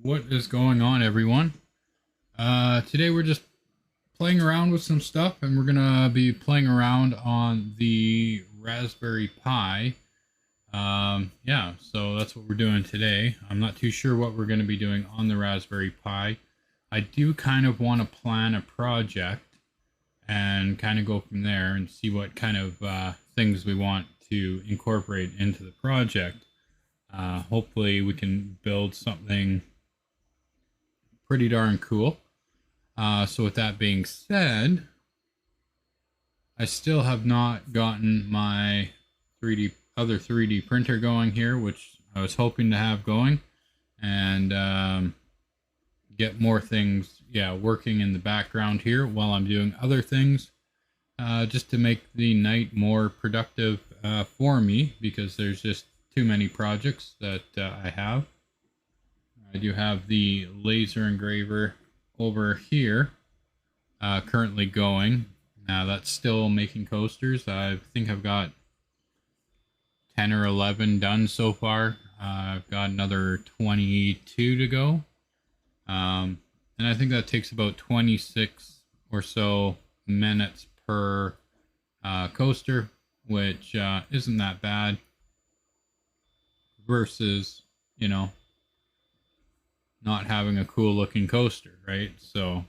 What is going on, everyone? Today we're just playing around with some stuff, and we're gonna be playing around on the Raspberry Pi. Yeah, so that's what we're doing today. I'm not too sure what we're gonna be doing on the Raspberry Pi. I do kind of want to plan a project and kind of go from there and see what kind of things we want to incorporate into the project. Hopefully, we can build something pretty darn cool. So with that being said, I still have not gotten my 3D printer going here, which I was hoping to have going, and get more things, working in the background here while I'm doing other things, just to make the night more productive for me, because there's just too many projects that I have. I do have the laser engraver over here currently going. Now that's still making coasters. I think I've got 10 or 11 done so far. I've got another 22 to go. And I think that takes about 26 or so minutes per coaster, which isn't that bad versus, not having a cool looking coaster, right? So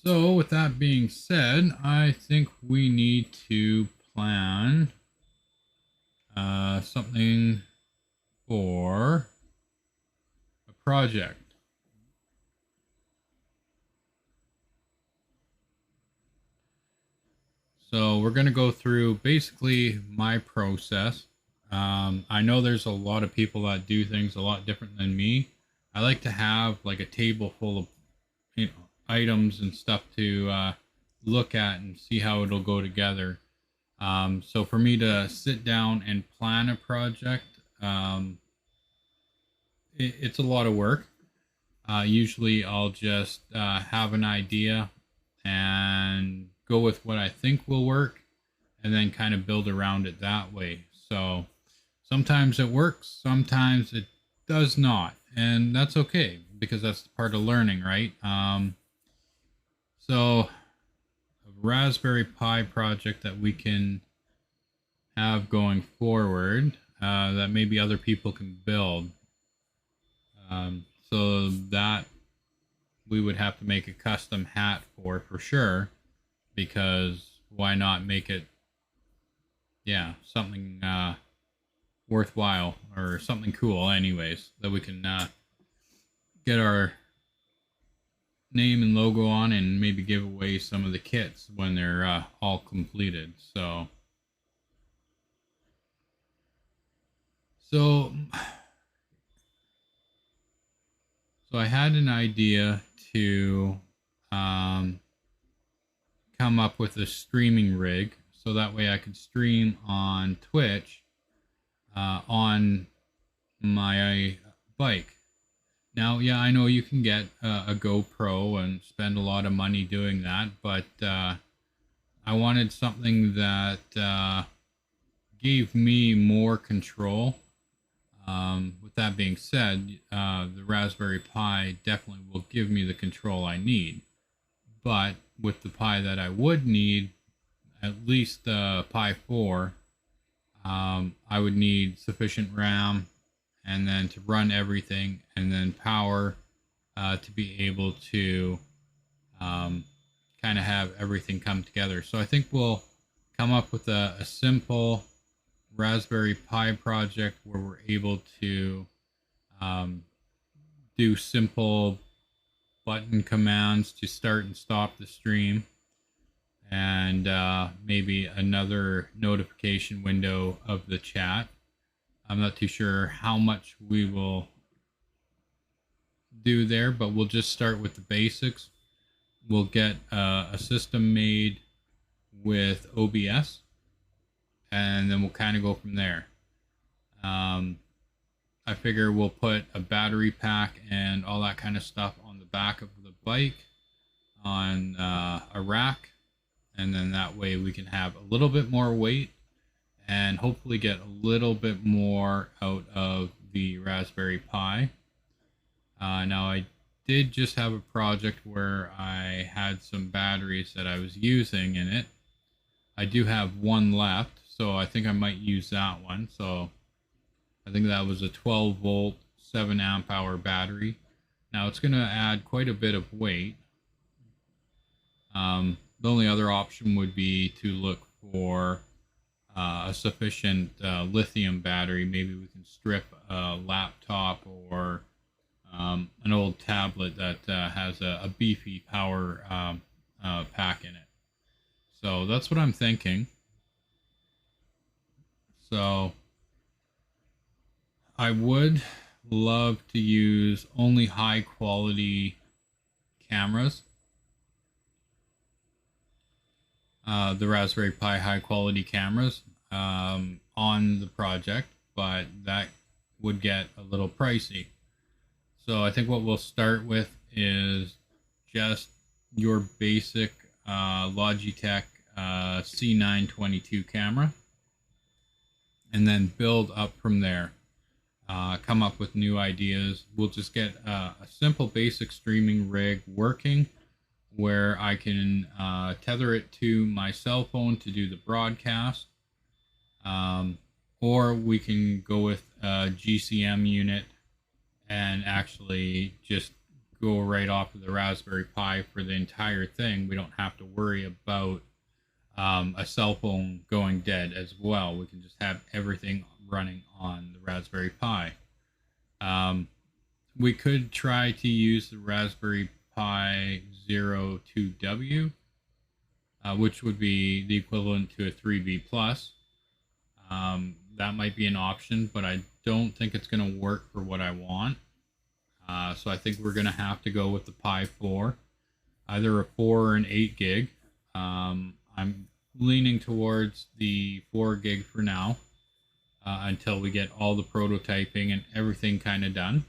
with that being said, I think we need to plan something for a project. So we're going to go through basically my process. I know there's a lot of people that do things a lot different than me. I like to have like a table full of items and stuff to look at and see how it'll go together. So for me to sit down and plan a project, it's a lot of work. Usually I'll just have an idea and go with what I think will work, and then kind of build around it that way. So sometimes it works, sometimes it does not, and that's okay, because that's part of learning, right? So a Raspberry Pi project that we can have going forward, that maybe other people can build. So that we would have to make a custom hat for sure, because why not make it, something worthwhile or something cool, anyways, that we can get our name and logo on, and maybe give away some of the kits when they're all completed. So I had an idea to come up with a streaming rig, so that way I could stream on Twitch on my bike. Now, I know you can get a GoPro and spend a lot of money doing that, but I wanted something that gave me more control. With that being said, the Raspberry Pi definitely will give me the control I need. But with the Pi that I would need, at least the Pi 4, I would need sufficient RAM, and then to run everything, and then power to be able to kind of have everything come together. So I think we'll come up with a simple Raspberry Pi project where we're able to do simple button commands to start and stop the stream, and maybe another notification window of the chat. I'm not too sure how much we will do there, but we'll just start with the basics. We'll get a system made with OBS, and then we'll kind of go from there. I figure we'll put a battery pack and all that kind of stuff on the back of the bike on a rack, and then that way we can have a little bit more weight and hopefully get a little bit more out of the Raspberry Pi. Now I did just have a project where I had some batteries that I was using in it. I do have one left, so I think I might use that one. So I think that was a 12 volt, 7 amp hour battery. Now it's going to add quite a bit of weight. The only other option would be to look for a sufficient lithium battery. Maybe we can strip a laptop or an old tablet that has a beefy power pack in it. So that's what I'm thinking. So I would love to use only high quality cameras. The Raspberry Pi high quality cameras on the project, but that would get a little pricey. So I think what we'll start with is just your basic Logitech C922 camera, and then build up from there. Come up with new ideas. We'll just get a simple basic streaming rig working where I can tether it to my cell phone to do the broadcast, or we can go with a GCM unit and actually just go right off of the Raspberry Pi for the entire thing. We don't have to worry about a cell phone going dead as well. We can just have everything running on the Raspberry Pi. We could try to use the Raspberry Pi Zero 2W, which would be the equivalent to a 3B Plus. That might be an option, but I don't think it's going to work for what I want. So I think we're going to have to go with the Pi 4, either a 4 or an 8 gig. I'm leaning towards the 4 gig for now, until we get all the prototyping and everything kind of done.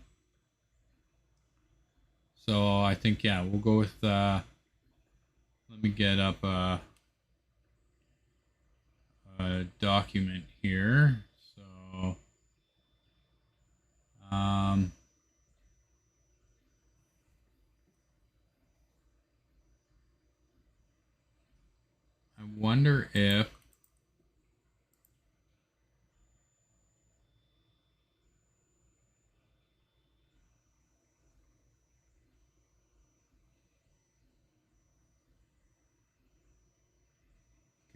So I think, yeah, we'll go with, let me get up a document here. So, I wonder if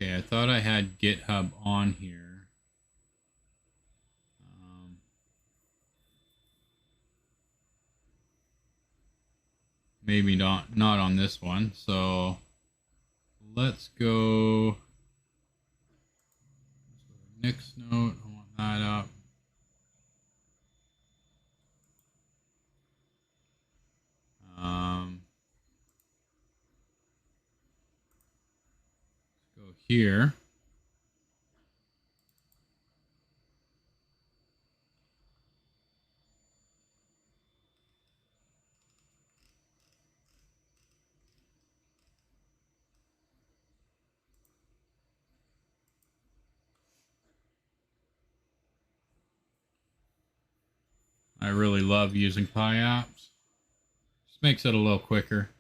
okay, I thought I had GitHub on here. Maybe not on this one. So let's go Nick's note. I want that up. Let's go here. I really love using Pi apps. Just makes it a little quicker.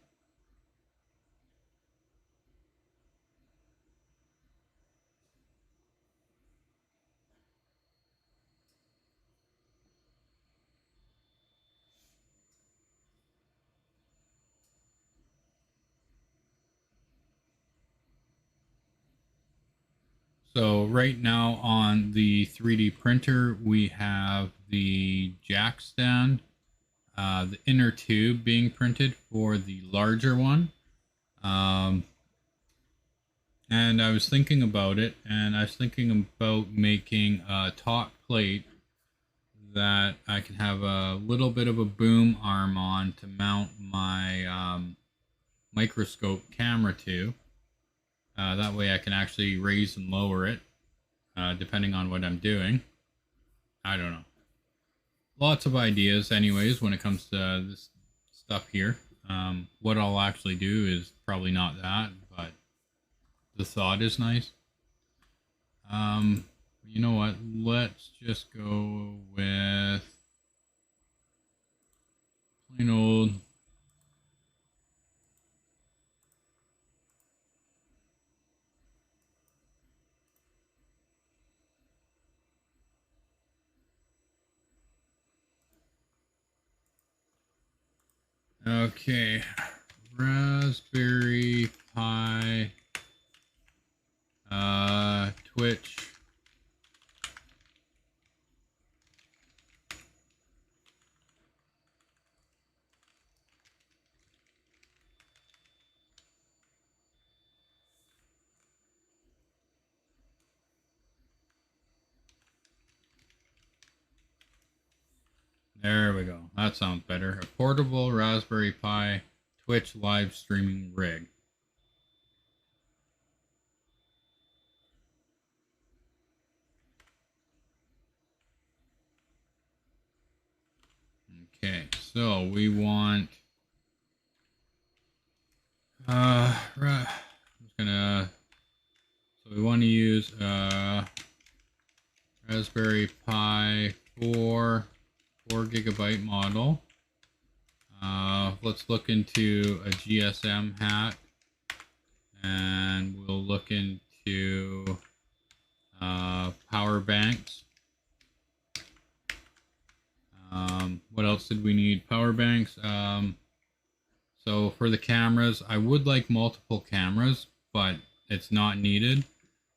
So right now on the 3D printer, we have the jack stand, the inner tube being printed for the larger one. And I was thinking about it, and I was thinking about making a top plate that I can have a little bit of a boom arm on to mount my microscope camera to. That way I can actually raise and lower it, depending on what I'm doing. I don't know. Lots of ideas anyways when it comes to this stuff here. What I'll actually do is probably not that, but the thought is nice. You know what? Let's just go with Okay, Raspberry Pi, Twitch. There we go. That sounds better. A portable Raspberry Pi Twitch live streaming rig. Okay, so we want right. I'm just gonna so we want to use Raspberry Pi 4 gigabyte model. Let's look into a GSM hat, and we'll look into power banks. What else did we need? Power banks. So for the cameras, I would like multiple cameras, but it's not needed.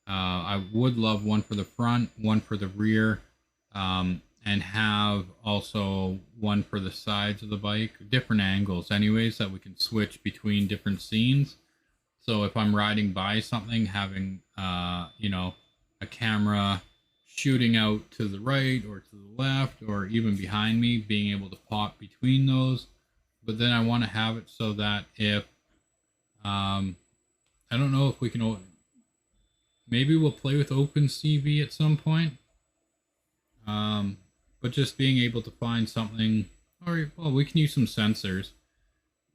I would love one for the front, one for the rear, and have also one for the sides of the bike, different angles anyways, that we can switch between different scenes. So if I'm riding by something, having, a camera shooting out to the right or to the left or even behind me, being able to pop between those. But then I want to have it so that if, I don't know if we can, maybe we'll play with OpenCV at some point. But just being able to find something, or well, we can use some sensors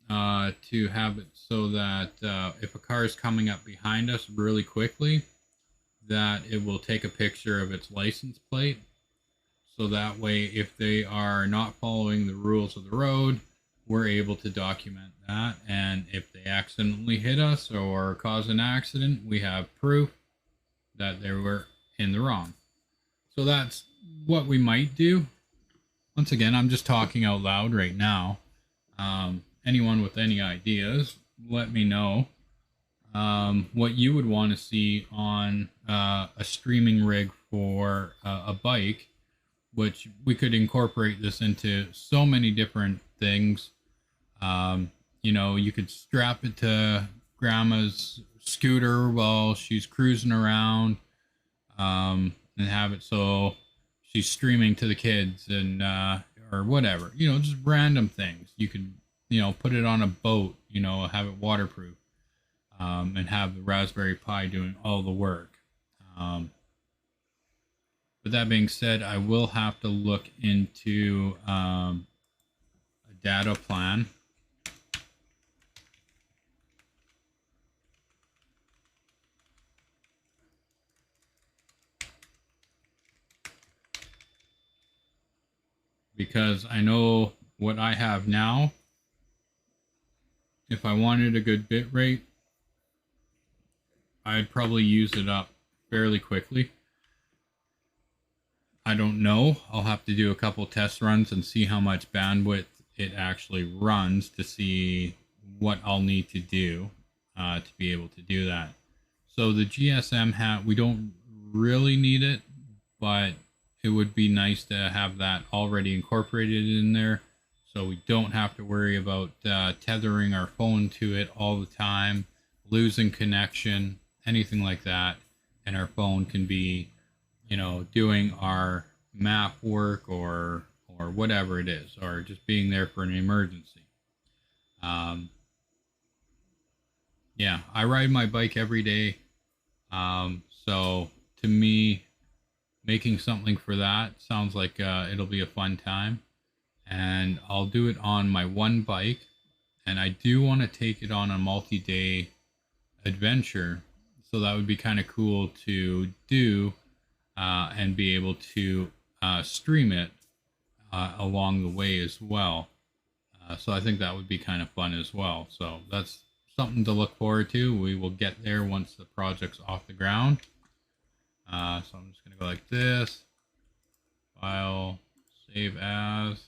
to have it so that if a car is coming up behind us really quickly, that it will take a picture of its license plate. So that way, if they are not following the rules of the road, we're able to document that. And if they accidentally hit us or cause an accident, we have proof that they were in the wrong. So that's what we might do. Once again, I'm just talking out loud right now. Anyone with any ideas, let me know what you would want to see on a streaming rig for a bike, which we could incorporate this into so many different things. You could strap it to grandma's scooter while she's cruising around, and have it so she's streaming to the kids and or whatever, just random things. You could, put it on a boat, have it waterproof, and have the Raspberry Pi doing all the work. But that being said, I will have to look into a data plan. Because I know what I have now, if I wanted a good bit rate, I'd probably use it up fairly quickly. I don't know. I'll have to do a couple test runs and see how much bandwidth it actually runs to see what I'll need to do to be able to do that. So the GSM hat, we don't really need it, but it would be nice to have that already incorporated in there, so we don't have to worry about tethering our phone to it all the time, losing connection, anything like that. And our phone can be, doing our map work or whatever it is, or just being there for an emergency. Yeah, I ride my bike every day. So to me, making something for that sounds like it'll be a fun time. And I'll do it on my one bike. And I do want to take it on a multi-day adventure. So that would be kind of cool to do and be able to stream it along the way as well. So I think that would be kind of fun as well. So that's something to look forward to. We will get there once the project's off the ground. So I'm just going to go like this. File, save as.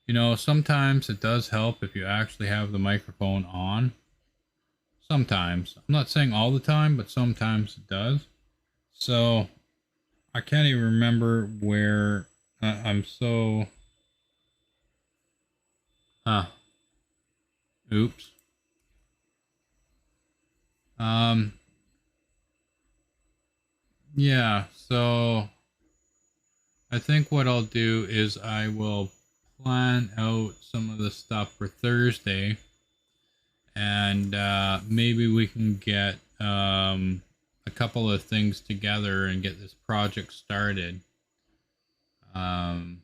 You know, sometimes it does help if you actually have the microphone on. Sometimes. I'm not saying all the time, but sometimes it does. So I can't even remember where I'm so... Huh. Oops. Um, yeah, so I think what I'll do is I will plan out some of the stuff for Thursday, and maybe we can get a couple of things together and get this project started. Um,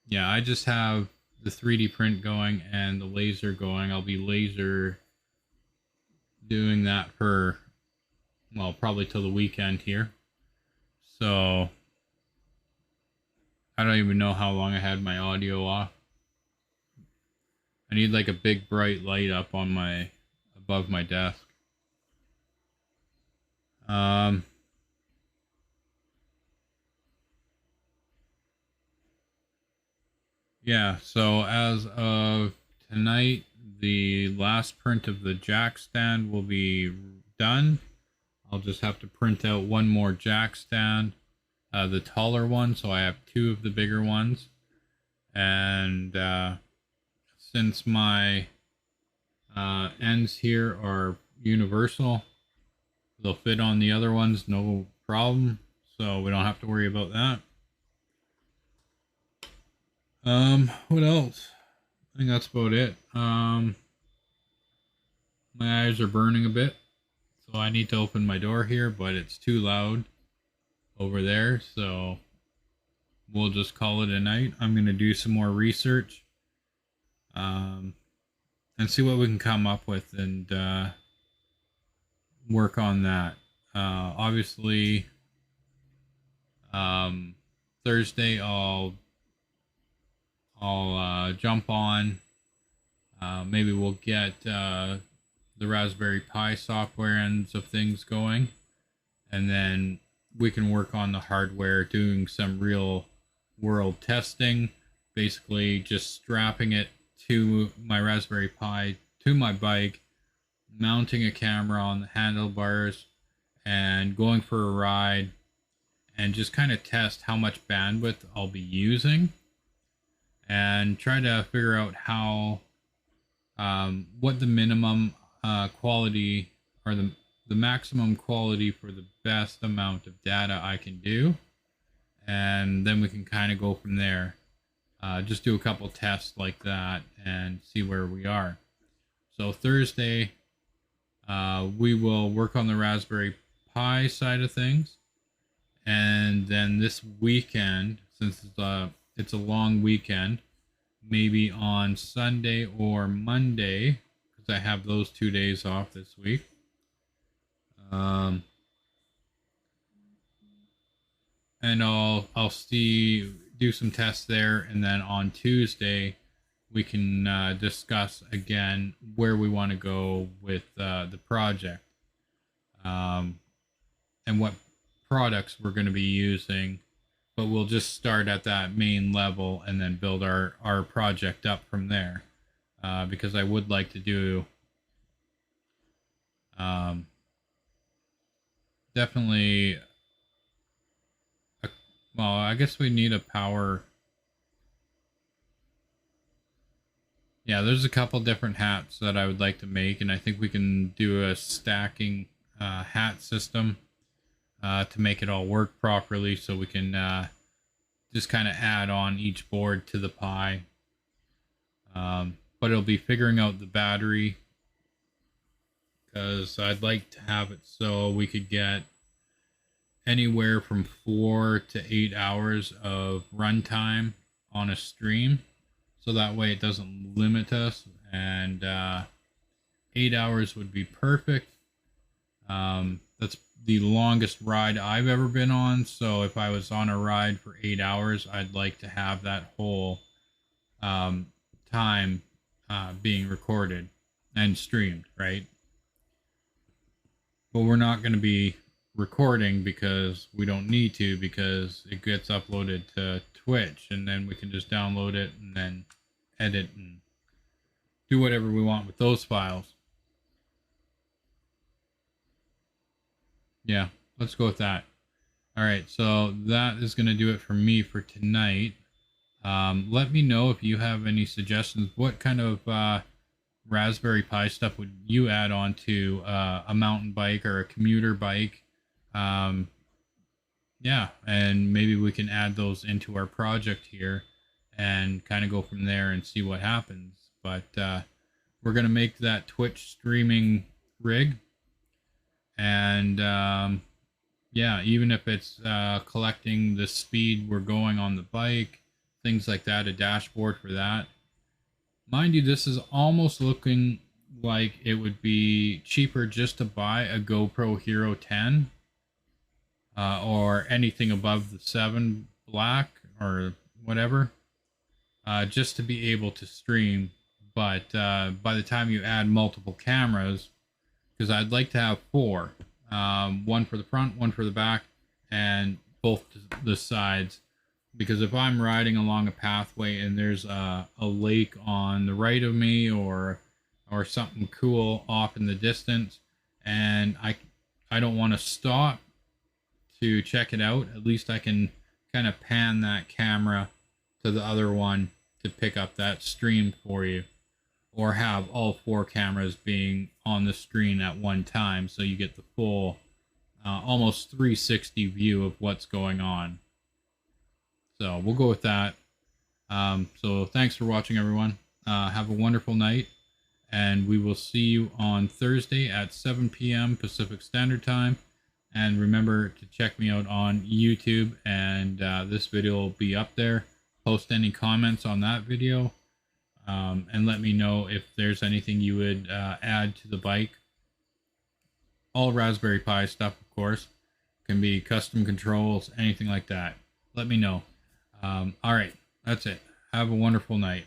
yeah, I just have the 3D print going and the laser going. I'll be laser doing that for, well, probably till the weekend here. So I don't even know how long I had my audio off. I need like a big bright light up on my above my desk. Um yeah, so as of tonight, the last print of the jack stand will be done. I'll just have to print out one more jack stand, the taller one, so I have two of the bigger ones. And since my ends here are universal, they'll fit on the other ones, no problem. So we don't have to worry about that. What else? I think that's about it. My eyes are burning a bit, so I need to open my door here, but it's too loud over there, so we'll just call it a night. I'm gonna do some more research, and see what we can come up with, and work on that. Obviously, Thursday I'll jump on. Maybe we'll get the Raspberry Pi software ends of things going, and then we can work on the hardware, doing some real world testing. Basically, just strapping it to my Raspberry Pi to my bike, mounting a camera on the handlebars, and going for a ride, and just kind of test how much bandwidth I'll be using, and try to figure out how what the minimum quality, or the maximum quality for the best amount of data I can do, and then we can kind of go from there. Just do a couple tests like that and see where we are. So Thursday, we will work on the Raspberry Pi side of things, and then this weekend, since it's a long weekend, maybe on Sunday or Monday, because I have those 2 days off this week. And I'll do some tests there, and then on Tuesday we can discuss again where we want to go with the project, and what products we're going to be using. But we'll just start at that main level and then build our project up from there, because I would like to do definitely well, I guess we need a power. Yeah, there's a couple different hats that I would like to make, and I think we can do a stacking hat system to make it all work properly, so we can just kind of add on each board to the Pi. But it'll be figuring out the battery, because I'd like to have it so we could get anywhere from 4 to 8 hours of runtime on a stream, so that way it doesn't limit us, and 8 hours would be perfect. That's the longest ride I've ever been on, so if I was on a ride for 8 hours, I'd like to have that whole time being recorded and streamed, right? But we're not going to be recording because we don't need to, because it gets uploaded to Twitch, and then we can just download it and then edit and do whatever we want with those files. Yeah, let's go with that. All right, so that is going to do it for me for tonight. Let me know if you have any suggestions. What kind of Raspberry Pi stuff would you add on to a mountain bike or a commuter bike? Yeah, and maybe we can add those into our project here and kind of go from there and see what happens. But we're going to make that Twitch streaming rig. And yeah, even if it's collecting the speed we're going on the bike, things like that, a dashboard for that. Mind you, this is almost looking like it would be cheaper just to buy a GoPro Hero 10 or anything above the 7 Black or whatever, just to be able to stream. But by the time you add multiple cameras, because I'd like to have 4, one for the front, one for the back, and both the sides. Because if I'm riding along a pathway and there's a lake on the right of me or something cool off in the distance, and I don't want to stop to check it out, at least I can kind of pan that camera to the other one to pick up that stream for you, or have all 4 cameras being on the screen at one time so you get the full almost 360 view of what's going on. So we'll go with that. So thanks for watching, everyone. Have a wonderful night, and we will see you on Thursday at 7 p.m. Pacific Standard Time. And remember to check me out on YouTube, and this video will be up there. Post any comments on that video, and let me know if there's anything you would add to the bike. All Raspberry Pi stuff, of course. Can be custom controls, anything like that. Let me know. All right, that's it. Have a wonderful night.